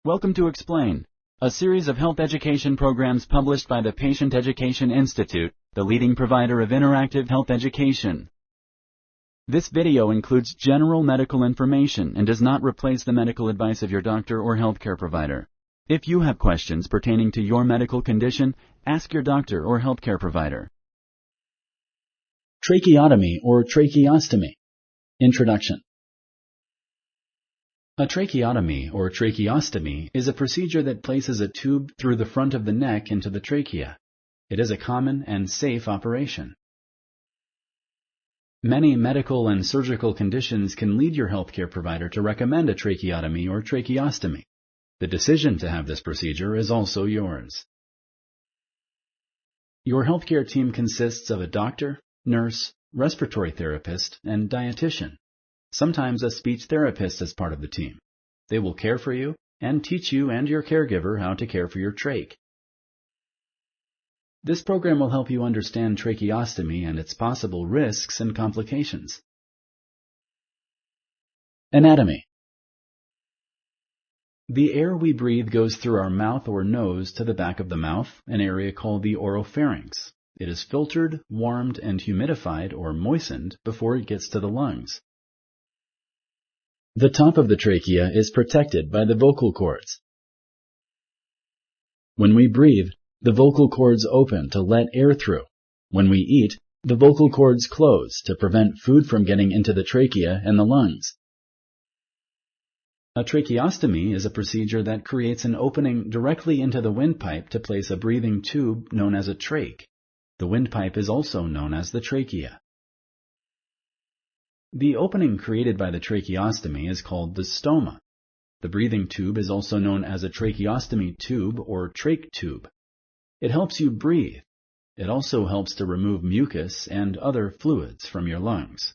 Welcome to Explain, a series of health education programs published by the Patient Education Institute, the leading provider of interactive health education. This video includes general medical information and does not replace the medical advice of your doctor or healthcare provider. If you have questions pertaining to your medical condition, ask your doctor or healthcare provider. Tracheotomy or tracheostomy. Introduction. A tracheotomy or tracheostomy is a procedure that places a tube through the front of the neck into the trachea. It is a common and safe operation. Many medical and surgical conditions can lead your healthcare provider to recommend a tracheotomy or tracheostomy. The decision to have this procedure is also yours. Your healthcare team consists of a doctor, nurse, respiratory therapist, and dietitian. Sometimes a speech therapist is part of the team. They will care for you and teach you and your caregiver how to care for your trach. This program will help you understand tracheostomy and its possible risks and complications. Anatomy. The air we breathe goes through our mouth or nose to the back of the mouth, an area called the oropharynx. It is filtered, warmed, and humidified or moistened before it gets to the lungs. The top of the trachea is protected by the vocal cords. When we breathe, the vocal cords open to let air through. When we eat, the vocal cords close to prevent food from getting into the trachea and the lungs. A tracheostomy is a procedure that creates an opening directly into the windpipe to place a breathing tube known as a trach. The windpipe is also known as the trachea. The opening created by the tracheostomy is called the stoma. The breathing tube is also known as a tracheostomy tube or trach tube. It helps you breathe. It also helps to remove mucus and other fluids from your lungs.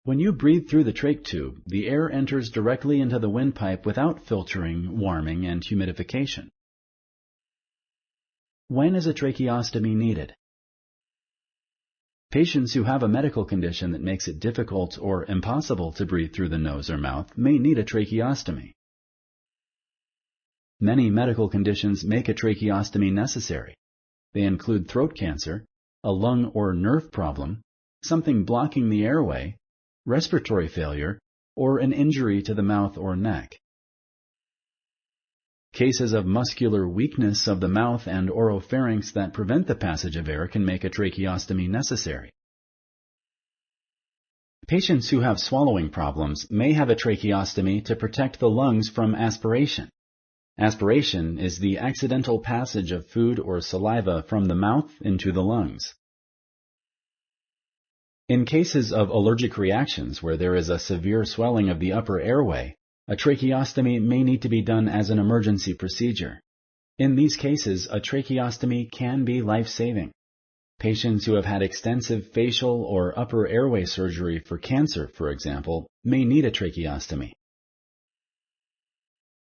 When you breathe through the trach tube, the air enters directly into the windpipe without filtering, warming, and humidification. When is a tracheostomy needed? Patients who have a medical condition that makes it difficult or impossible to breathe through the nose or mouth may need a tracheostomy. Many medical conditions make a tracheostomy necessary. They include throat cancer, a lung or nerve problem, something blocking the airway, respiratory failure, or an injury to the mouth or neck. Cases of muscular weakness of the mouth and oropharynx that prevent the passage of air can make a tracheostomy necessary. Patients who have swallowing problems may have a tracheostomy to protect the lungs from aspiration. Aspiration is the accidental passage of food or saliva from the mouth into the lungs. In cases of allergic reactions where there is a severe swelling of the upper airway, a tracheostomy may need to be done as an emergency procedure. In these cases, a tracheostomy can be life-saving. Patients who have had extensive facial or upper airway surgery for cancer, for example, may need a tracheostomy.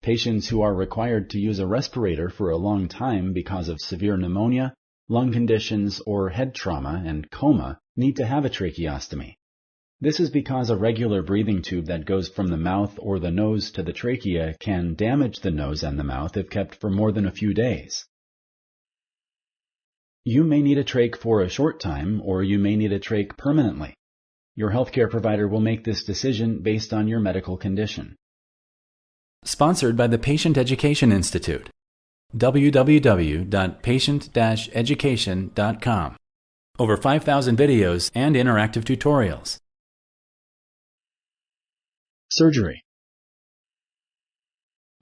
Patients who are required to use a respirator for a long time because of severe pneumonia, lung conditions, or head trauma and coma need to have a tracheostomy. This is because a regular breathing tube that goes from the mouth or the nose to the trachea can damage the nose and the mouth if kept for more than a few days. You may need a trach for a short time, or you may need a trach permanently. Your healthcare provider will make this decision based on your medical condition. Sponsored by the Patient Education Institute. www.patient-education.com. Over 5,000 videos and interactive tutorials. Surgery.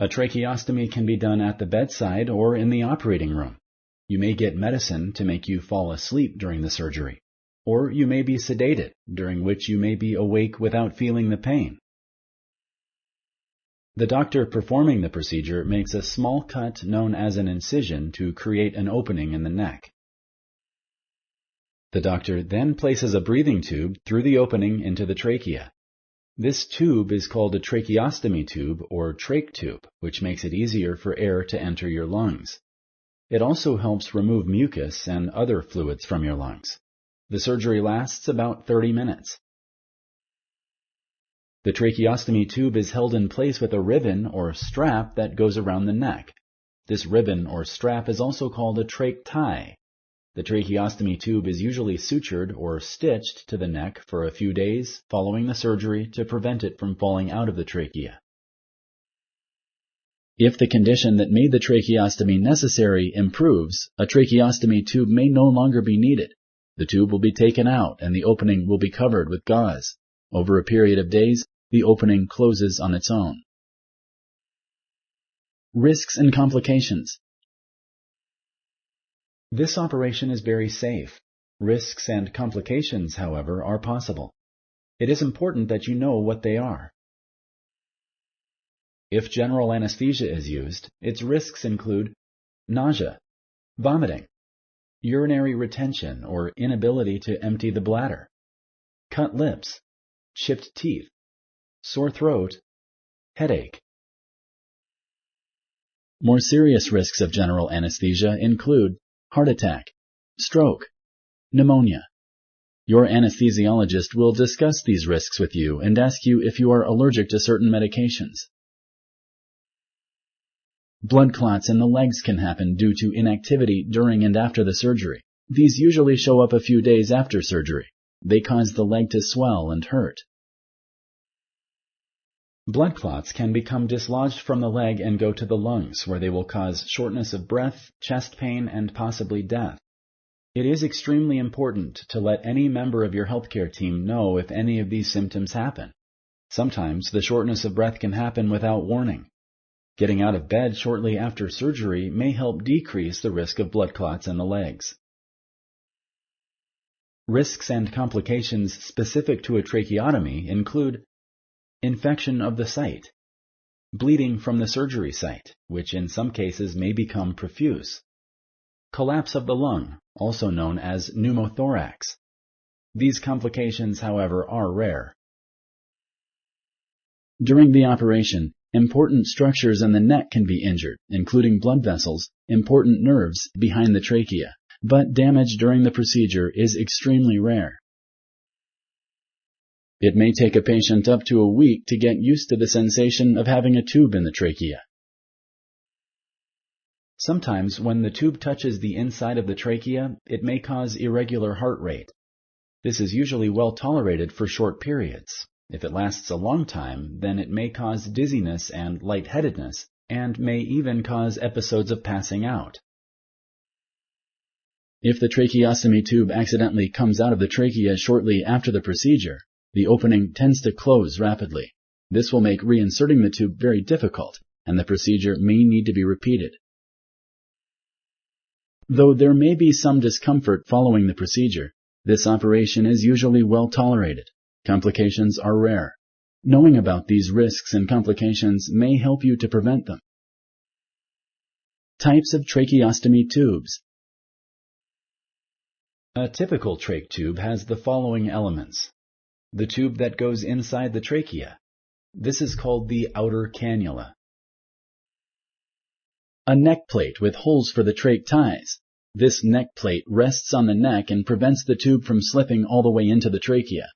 A tracheostomy can be done at the bedside or in the operating room. You may get medicine to make you fall asleep during the surgery, or you may be sedated, during which you may be awake without feeling the pain. The doctor performing the procedure makes a small cut known as an incision to create an opening in the neck. The doctor then places a breathing tube through the opening into the trachea. This tube is called a tracheostomy tube or trach tube, which makes it easier for air to enter your lungs. It also helps remove mucus and other fluids from your lungs. The surgery lasts about 30 minutes. The tracheostomy tube is held in place with a ribbon or strap that goes around the neck. This ribbon or strap is also called a trach tie. The tracheostomy tube is usually sutured or stitched to the neck for a few days following the surgery to prevent it from falling out of the trachea. If the condition that made the tracheostomy necessary improves, a tracheostomy tube may no longer be needed. The tube will be taken out and the opening will be covered with gauze. Over a period of days, the opening closes on its own. Risks and complications. This operation is very safe. Risks and complications, however, are possible. It is important that you know what they are. If general anesthesia is used, its risks include nausea, vomiting, urinary retention or inability to empty the bladder, cut lips, chipped teeth, sore throat, headache. More serious risks of general anesthesia include heart attack, stroke, pneumonia. Your anesthesiologist will discuss these risks with you and ask you if you are allergic to certain medications. Blood clots in the legs can happen due to inactivity during and after the surgery. These usually show up a few days after surgery. They cause the leg to swell and hurt. Blood clots can become dislodged from the leg and go to the lungs, where they will cause shortness of breath, chest pain, and possibly death. It is extremely important to let any member of your healthcare team know if any of these symptoms happen. Sometimes the shortness of breath can happen without warning. Getting out of bed shortly after surgery may help decrease the risk of blood clots in the legs. Risks and complications specific to a tracheotomy include infection of the site, bleeding from the surgery site, which in some cases may become profuse, collapse of the lung, also known as pneumothorax. These complications, however, are rare. During the operation, important structures in the neck can be injured, including blood vessels, important nerves behind the trachea, but damage during the procedure is extremely rare. It may take a patient up to a week to get used to the sensation of having a tube in the trachea. Sometimes when the tube touches the inside of the trachea, it may cause irregular heart rate. This is usually well tolerated for short periods. If it lasts a long time, then it may cause dizziness and lightheadedness, and may even cause episodes of passing out. If the tracheostomy tube accidentally comes out of the trachea shortly after the procedure, the opening tends to close rapidly. This will make reinserting the tube very difficult, and the procedure may need to be repeated. Though there may be some discomfort following the procedure, this operation is usually well tolerated. Complications are rare. Knowing about these risks and complications may help you to prevent them. Types of tracheostomy tubes. A typical trach tube has the following elements. The tube that goes inside the trachea. This is called the outer cannula. A neck plate with holes for the trach ties. This neck plate rests on the neck and prevents the tube from slipping all the way into the trachea.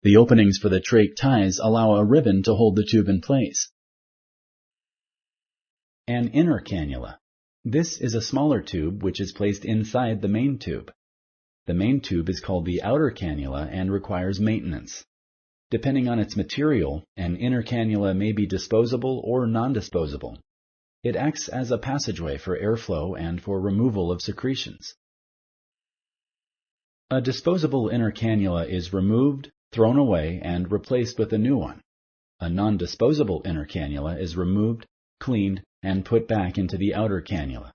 The openings for the trach ties allow a ribbon to hold the tube in place. An inner cannula. This is a smaller tube which is placed inside the main tube. The main tube is called the outer cannula and requires maintenance. Depending on its material, an inner cannula may be disposable or non-disposable. It acts as a passageway for airflow and for removal of secretions. A disposable inner cannula is removed, thrown away, and replaced with a new one. A non-disposable inner cannula is removed, cleaned, and put back into the outer cannula.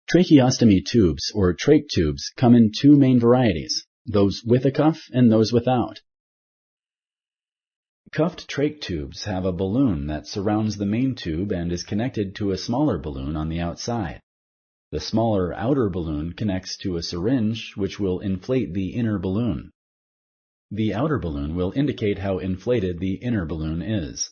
Tracheostomy tubes, or trach tubes, come in two main varieties, those with a cuff and those without. Cuffed trach tubes have a balloon that surrounds the main tube and is connected to a smaller balloon on the outside. The smaller outer balloon connects to a syringe which will inflate the inner balloon. The outer balloon will indicate how inflated the inner balloon is.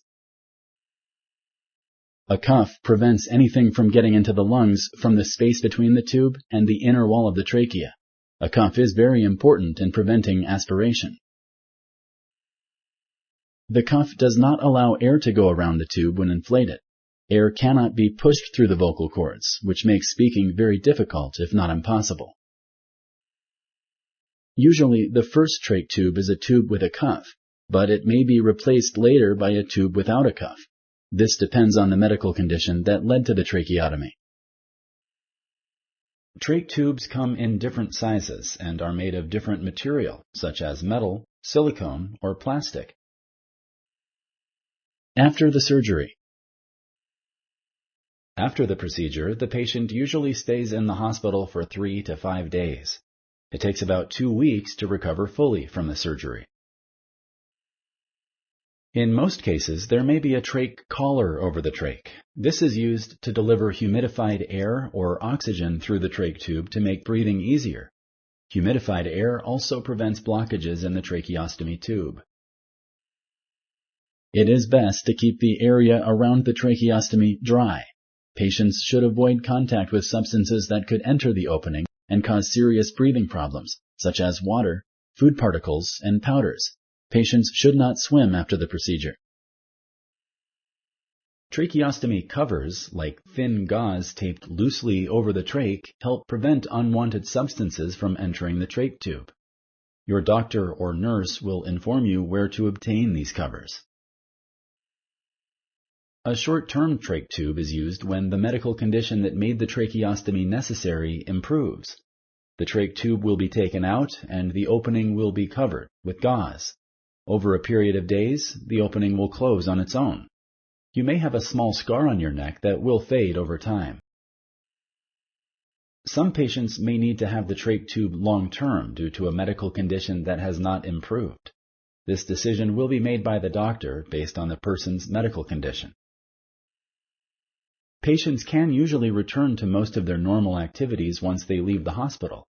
A cuff prevents anything from getting into the lungs from the space between the tube and the inner wall of the trachea. A cuff is very important in preventing aspiration. The cuff does not allow air to go around the tube when inflated. Air cannot be pushed through the vocal cords, which makes speaking very difficult, if not impossible. Usually, the first trach tube is a tube with a cuff, but it may be replaced later by a tube without a cuff. This depends on the medical condition that led to the tracheotomy. Trach tubes come in different sizes and are made of different material, such as metal, silicone, or plastic. After the surgery. After the procedure, the patient usually stays in the hospital for 3 to 5 days. It takes about 2 weeks to recover fully from the surgery. In most cases, there may be a trach collar over the trach. This is used to deliver humidified air or oxygen through the trach tube to make breathing easier. Humidified air also prevents blockages in the tracheostomy tube. It is best to keep the area around the tracheostomy dry. Patients should avoid contact with substances that could enter the opening and cause serious breathing problems, such as water, food particles, and powders. Patients should not swim after the procedure. Tracheostomy covers, like thin gauze taped loosely over the trach, help prevent unwanted substances from entering the trach tube. Your doctor or nurse will inform you where to obtain these covers. A short-term trach tube is used when the medical condition that made the tracheostomy necessary improves. The trach tube will be taken out and the opening will be covered with gauze. Over a period of days, the opening will close on its own. You may have a small scar on your neck that will fade over time. Some patients may need to have the trach tube long-term due to a medical condition that has not improved. This decision will be made by the doctor based on the person's medical condition. Patients can usually return to most of their normal activities once they leave the hospital.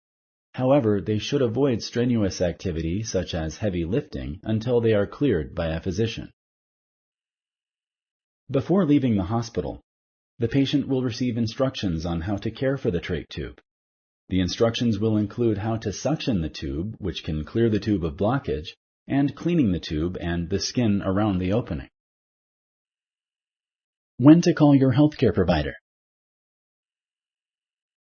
However, they should avoid strenuous activity such as heavy lifting until they are cleared by a physician. Before leaving the hospital, the patient will receive instructions on how to care for the trach tube. The instructions will include how to suction the tube, which can clear the tube of blockage, and cleaning the tube and the skin around the opening. When to call your healthcare provider.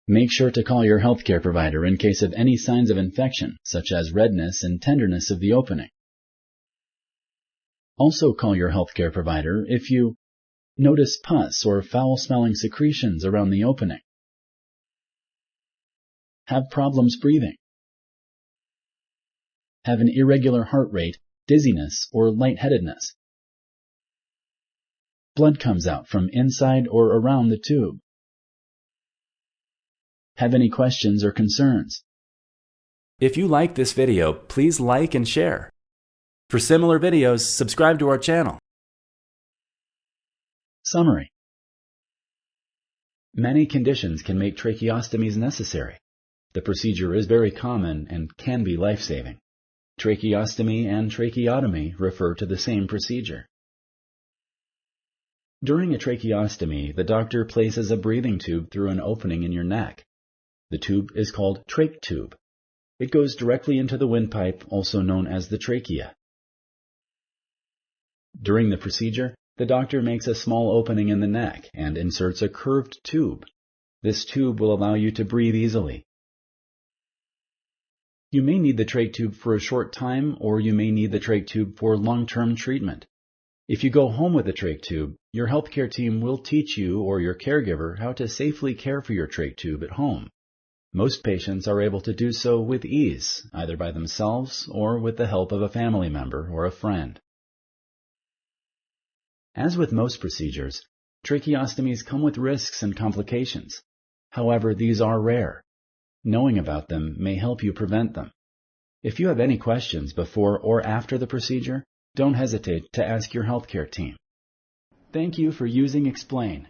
Make sure to call your healthcare provider in case of any signs of infection, such as redness and tenderness of the opening. Also call your healthcare provider if you notice pus or foul-smelling secretions around the opening, have problems breathing, have an irregular heart rate, dizziness, or lightheadedness, blood comes out from inside or around the tube, have any questions or concerns. If you like this video, please like and share. For similar videos, subscribe to our channel. Summary. Many conditions can make tracheostomies necessary. The procedure is very common and can be life-saving. Tracheostomy and tracheotomy refer to the same procedure. During a tracheostomy, the doctor places a breathing tube through an opening in your neck. The tube is called trach tube. It goes directly into the windpipe, also known as the trachea. During the procedure, the doctor makes a small opening in the neck and inserts a curved tube. This tube will allow you to breathe easily. You may need the trach tube for a short time, or you may need the trach tube for long-term treatment. If you go home with a trach tube, your healthcare team will teach you or your caregiver how to safely care for your trach tube at home. Most patients are able to do so with ease, either by themselves or with the help of a family member or a friend. As with most procedures, tracheostomies come with risks and complications. However, these are rare. Knowing about them may help you prevent them. If you have any questions before or after the procedure, don't hesitate to ask your healthcare team. Thank you for using Explain.